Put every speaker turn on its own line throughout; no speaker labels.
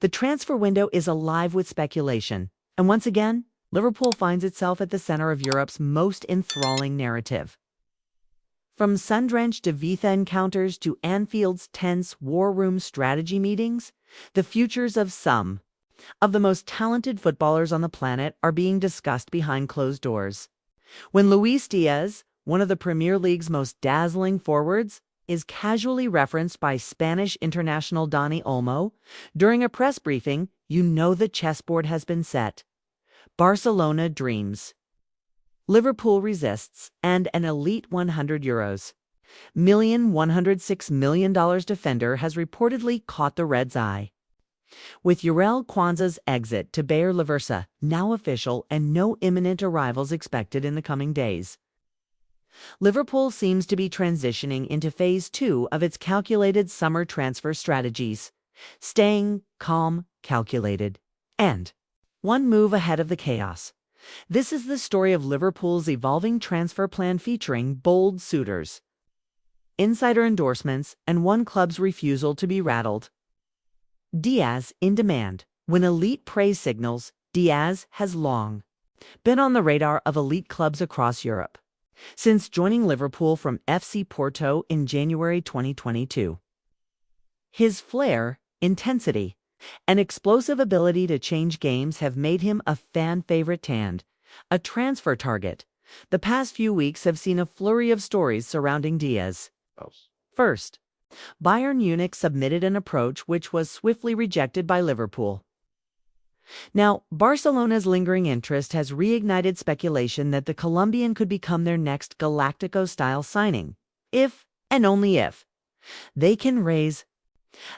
The transfer window is alive with speculation, and once again, Liverpool finds itself at the center of Europe's most enthralling narrative. From sun-drenched Ibiza encounters to Anfield's tense war room strategy meetings, the futures of some of the most talented footballers on the planet are being discussed behind closed doors. When Luis Diaz, one of the Premier League's most dazzling forwards, is casually referenced by Spanish international Dani Olmo during a press briefing, you know the chessboard has been set. Barcelona dreams. Liverpool resists, and an elite €106 million defender has reportedly caught the Reds' eye. With Jurgen Kwanzaa's exit to Bayer Leverkusen now official and no imminent arrivals expected in the coming days, Liverpool seems to be transitioning into phase 2 of its calculated summer transfer strategies, staying calm, calculated, and one move ahead of the chaos. This is the story of Liverpool's evolving transfer plan featuring bold suitors, insider endorsements, and one club's refusal to be rattled. Diaz in demand. When elite praise signals, Diaz has long been on the radar of elite clubs across Europe, since joining Liverpool from FC Porto in January 2022. His flair, intensity, and explosive ability to change games have made him a fan favorite and a transfer target. The past few weeks have seen a flurry of stories surrounding Diaz. First, Bayern Munich submitted an approach which was swiftly rejected by Liverpool. Now, Barcelona's lingering interest has reignited speculation that the Colombian could become their next Galactico-style signing, if, and only if, they can raise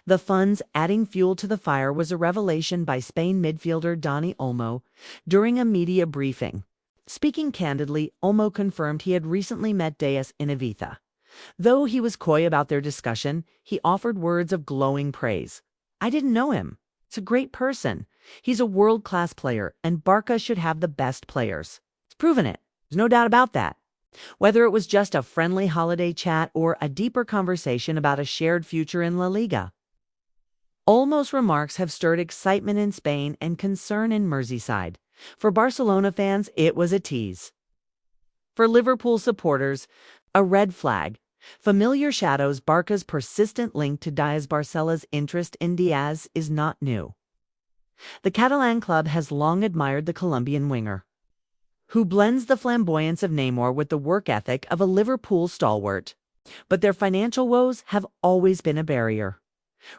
the funds. Adding fuel to the fire was a revelation by Spain midfielder Dani Olmo during a media briefing. Speaking candidly, Olmo confirmed he had recently met Diaz in Ibiza. Though he was coy about their discussion, he offered words of glowing praise. "I didn't know him. It's a great person. He's a world-class player, and Barca should have the best players. He's proven it. There's no doubt about that." Whether it was just a friendly holiday chat or a deeper conversation about a shared future in La Liga, Olmo's remarks have stirred excitement in Spain and concern in Merseyside. For Barcelona fans, it was a tease. For Liverpool supporters, a red flag. Familiar shadows. Barca's persistent link to Diaz. Barcelona's interest in Diaz is not new. The Catalan club has long admired the Colombian winger, who blends the flamboyance of Neymar with the work ethic of a Liverpool stalwart. But their financial woes have always been a barrier.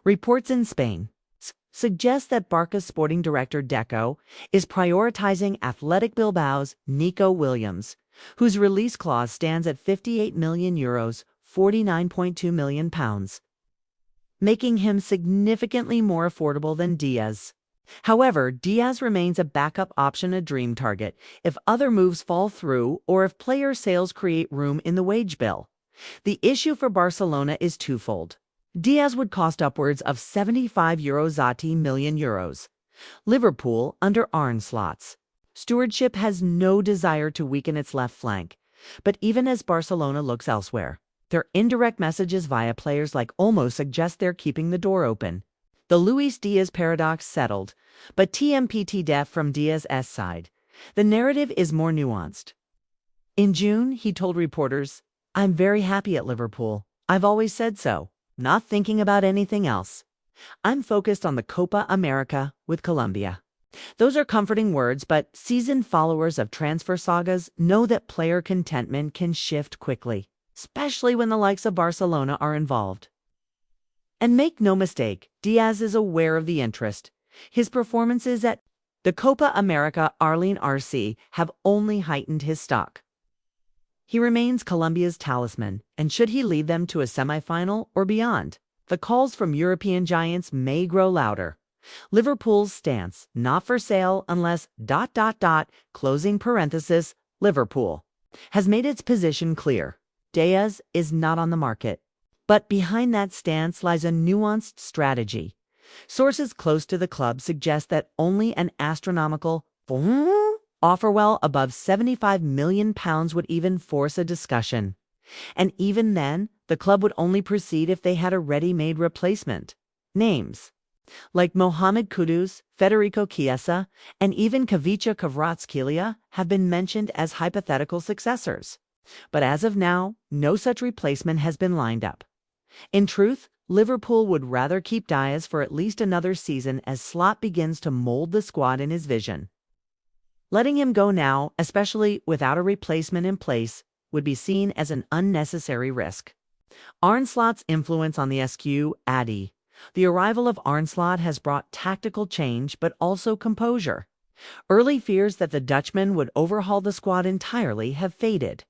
Reports in Spain suggest that Barca's sporting director Deco is prioritizing Athletic Bilbao's Nico Williams, whose release clause stands at €58 million, £49.2 million, making him significantly more affordable than Diaz. However, Diaz remains a backup option, a dream target, if other moves fall through or if player sales create room in the wage bill. The issue for Barcelona is twofold. Diaz would cost upwards of €75 million. Liverpool, under Arne Slot's stewardship, has no desire to weaken its left flank. But even as Barcelona looks elsewhere, their indirect messages via players like Olmo suggest they're keeping the door open. The Luis Diaz paradox settled, but TMPT def from Diaz's side. The narrative is more nuanced. In June, he told reporters, "I'm very happy at Liverpool. I've always said so. Not thinking about anything else. I'm focused on the Copa America with Colombia." Those are comforting words, but seasoned followers of transfer sagas know that player contentment can shift quickly, especially when the likes of Barcelona are involved. And make no mistake, Diaz is aware of the interest. His performances at the Copa America Arlene RC have only heightened his stock. He remains Colombia's talisman, and should he lead them to a semifinal or beyond, the calls from European giants may grow louder. Liverpool's stance, not for sale unless ... closing parenthesis, Liverpool, has made its position clear. Diaz is not on the market. But behind that stance lies a nuanced strategy. Sources close to the club suggest that only an astronomical offer well above £75 million would even force a discussion. And even then, the club would only proceed if they had a ready-made replacement. Names: like Mohamed Kudus, Federico Chiesa, and even Kavica Kvaratskhelia have been mentioned as hypothetical successors. But as of now, no such replacement has been lined up. In truth, Liverpool would rather keep Diaz for at least another season as Slot begins to mold the squad in his vision. Letting him go now, especially without a replacement in place, would be seen as an unnecessary risk. Arne Slot's influence on the SQ Addy. The arrival of Arne Slot has brought tactical change but also composure. Early fears that the Dutchman would overhaul the squad entirely have faded.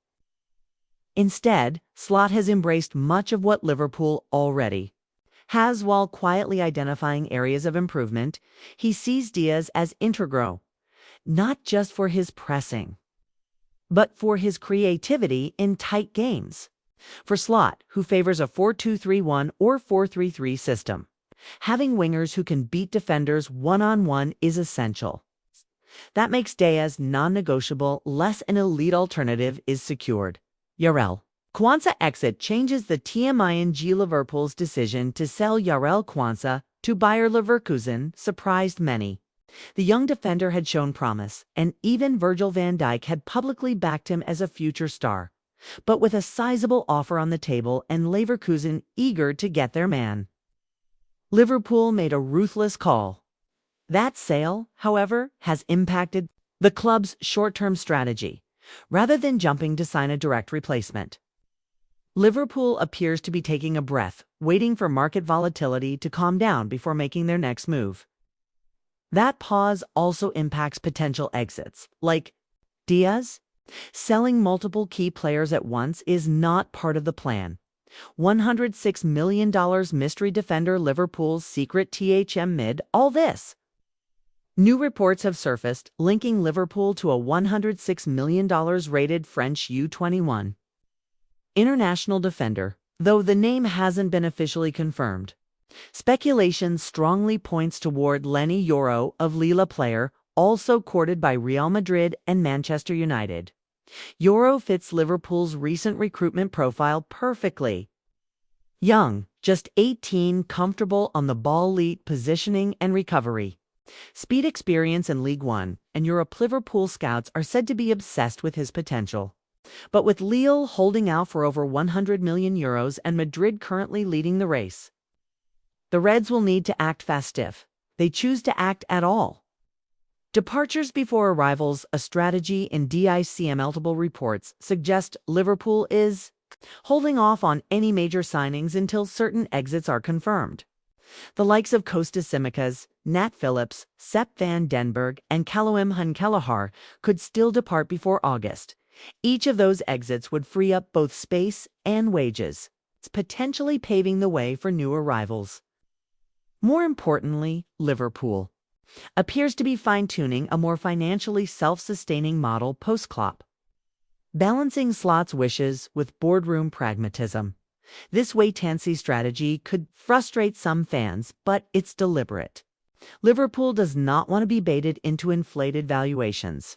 Instead, Slot has embraced much of what Liverpool already has while quietly identifying areas of improvement. He sees Diaz as integral, not just for his pressing, but for his creativity in tight games. For Slot, who favors a 4-2-3-1 or 4-3-3 system, having wingers who can beat defenders one-on-one is essential. That makes Diaz non-negotiable, less an elite alternative is secured. Jarell Quansah exit changes the TMING. Liverpool's decision to sell Jarell Quansah to Bayer Leverkusen surprised many. The young defender had shown promise, and even Virgil van Dijk had publicly backed him as a future star. But with a sizable offer on the table and Leverkusen eager to get their man, Liverpool made a ruthless call. That sale, however, has impacted the club's short-term strategy. Rather than jumping to sign a direct replacement, Liverpool appears to be taking a breath, waiting for market volatility to calm down before making their next move. That pause also impacts potential exits, like Diaz. Selling multiple key players at once is not part of the plan. $106 million mystery defender Liverpool's secret THM mid, all this. New reports have surfaced linking Liverpool to a $106 million rated French U21 international defender, though the name hasn't been officially confirmed. Speculation strongly points toward Lenny Yoro of Lille, player also courted by Real Madrid and Manchester United. Yoro fits Liverpool's recent recruitment profile perfectly. Young, just 18, comfortable on the ball, elite positioning and recovery. Speed, experience in League One, and Europe. Liverpool scouts are said to be obsessed with his potential. But with Lille holding out for over €100 million and Madrid currently leading the race, the Reds will need to act fast if they choose to act at all. Departures before arrivals, a strategy in DICM. Multiple reports suggest Liverpool is holding off on any major signings until certain exits are confirmed. The likes of Kostas Tsimikas, Nat Phillips, Sepp van den Berg, and Callum Hudson-Callaghan could still depart before August. Each of those exits would free up both space and wages, potentially paving the way for new arrivals. More importantly, Liverpool appears to be fine-tuning a more financially self-sustaining model post-Klopp, balancing Slot's wishes with boardroom pragmatism. This wait-and-see strategy could frustrate some fans, but it's deliberate. Liverpool does not want to be baited into inflated valuations.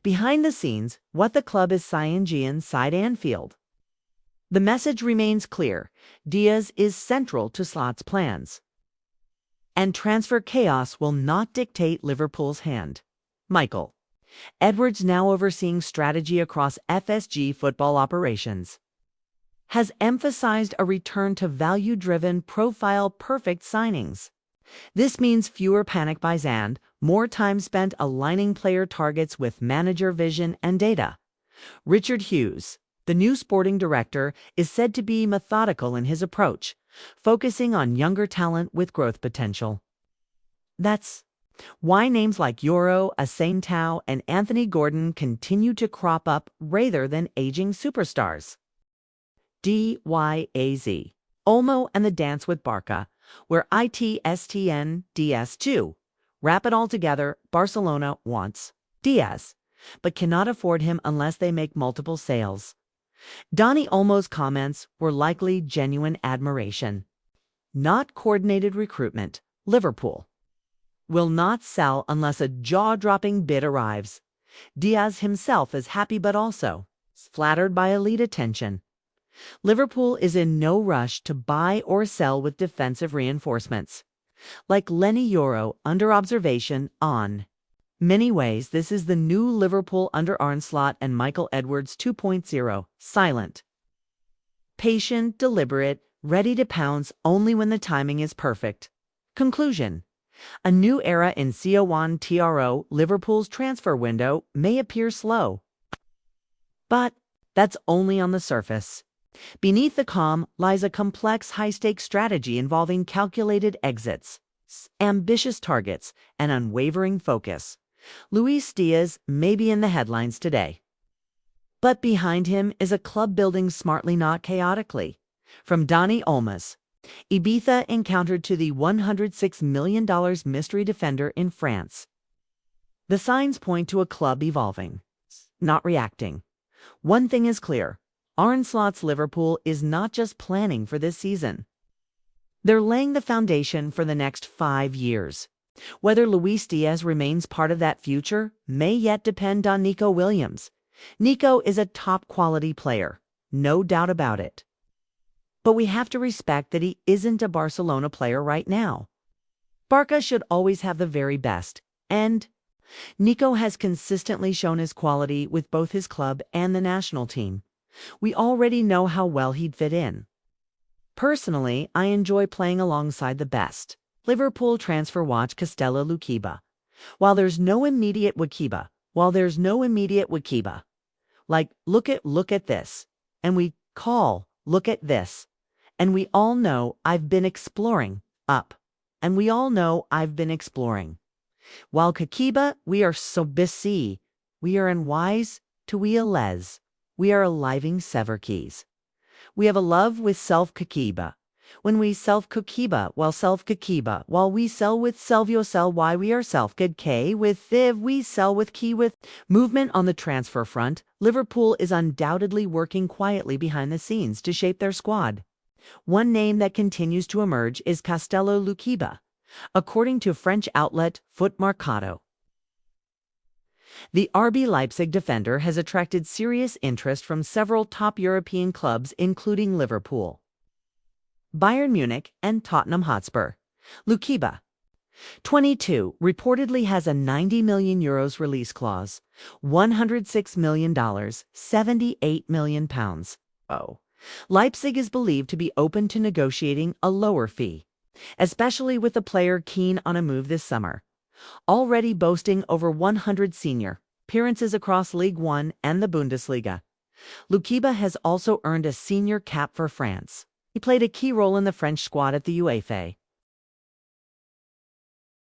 Behind the scenes, what the club is saying inside Anfield. The message remains clear. Diaz is central to Slot's plans, and transfer chaos will not dictate Liverpool's hand. Michael Edwards, now overseeing strategy across FSG football operations, has emphasized a return to value-driven, profile-perfect signings. This means fewer panic buys and more time spent aligning player targets with manager vision and data. Richard Hughes, the new sporting director, is said to be methodical in his approach, focusing on younger talent with growth potential. That's why names like Yoro, Asantao, and Anthony Gordon continue to crop up rather than aging superstars. DYAZ, Olmo and the dance with Barca, where ITSTN DS2. Wrap it all together, Barcelona wants Diaz, but cannot afford him unless they make multiple sales. Dani Olmo's comments were likely genuine admiration, not coordinated recruitment. Liverpool will not sell unless a jaw-dropping bid arrives. Diaz himself is happy but also flattered by elite attention. Liverpool is in no rush to buy or sell with defensive reinforcements. Like Lenny Yoro under observation on. Many ways, this is the new Liverpool under Arne Slot and Michael Edwards 2.0, silent. Patient, deliberate, ready to pounce only when the timing is perfect. Conclusion. A new era in CON-TRO, Liverpool's transfer window, may appear slow. But that's only on the surface. Beneath the calm lies a complex high-stakes strategy involving calculated exits, ambitious targets, and unwavering focus. Luis Diaz may be in the headlines today. But behind him is a club building smartly, not chaotically. From Dani Olmo's Ibiza encounter to the $106 million mystery defender in France. The signs point to a club evolving, not reacting. One thing is clear. Arne Slot's Liverpool is not just planning for this season. They're laying the foundation for the next 5 years. Whether Luis Diaz remains part of that future may yet depend on Nico Williams. Nico is a top-quality player, no doubt about it. But we have to respect that he isn't a Barcelona player right now. Barca should always have the very best, and Nico has consistently shown his quality with both his club and the national team. We already know how well he'd fit in. Personally, I enjoy playing alongside the best. Liverpool Transfer watch Castella Lukiba. While there's no immediate Wakiba. Like, look at this. And we call, look at this. And we all know I've been exploring, up. And we all know I've been exploring. While Kakiba, we are so busy. We are unwise to we a les. We are aliving sever keys. We have a love with self-Kakiba. When we self-Kakiba, while we sell with selvio sell, why we are self-good K with thiv, we sell with key with movement on the transfer front. Liverpool is undoubtedly working quietly behind the scenes to shape their squad. One name that continues to emerge is Castello Lukiba, according to French outlet Foot Mercato. The RB Leipzig defender has attracted serious interest from several top European clubs, including Liverpool, Bayern Munich, and Tottenham Hotspur. Lukiba, 22, reportedly has a €90 million release clause, $106 million, £78 million. Leipzig is believed to be open to negotiating a lower fee, especially with the player keen on a move this summer. Already boasting over 100 senior appearances across Ligue 1 and the Bundesliga, Lukiba has also earned a senior cap for France. He played a key role in the French squad at the UEFA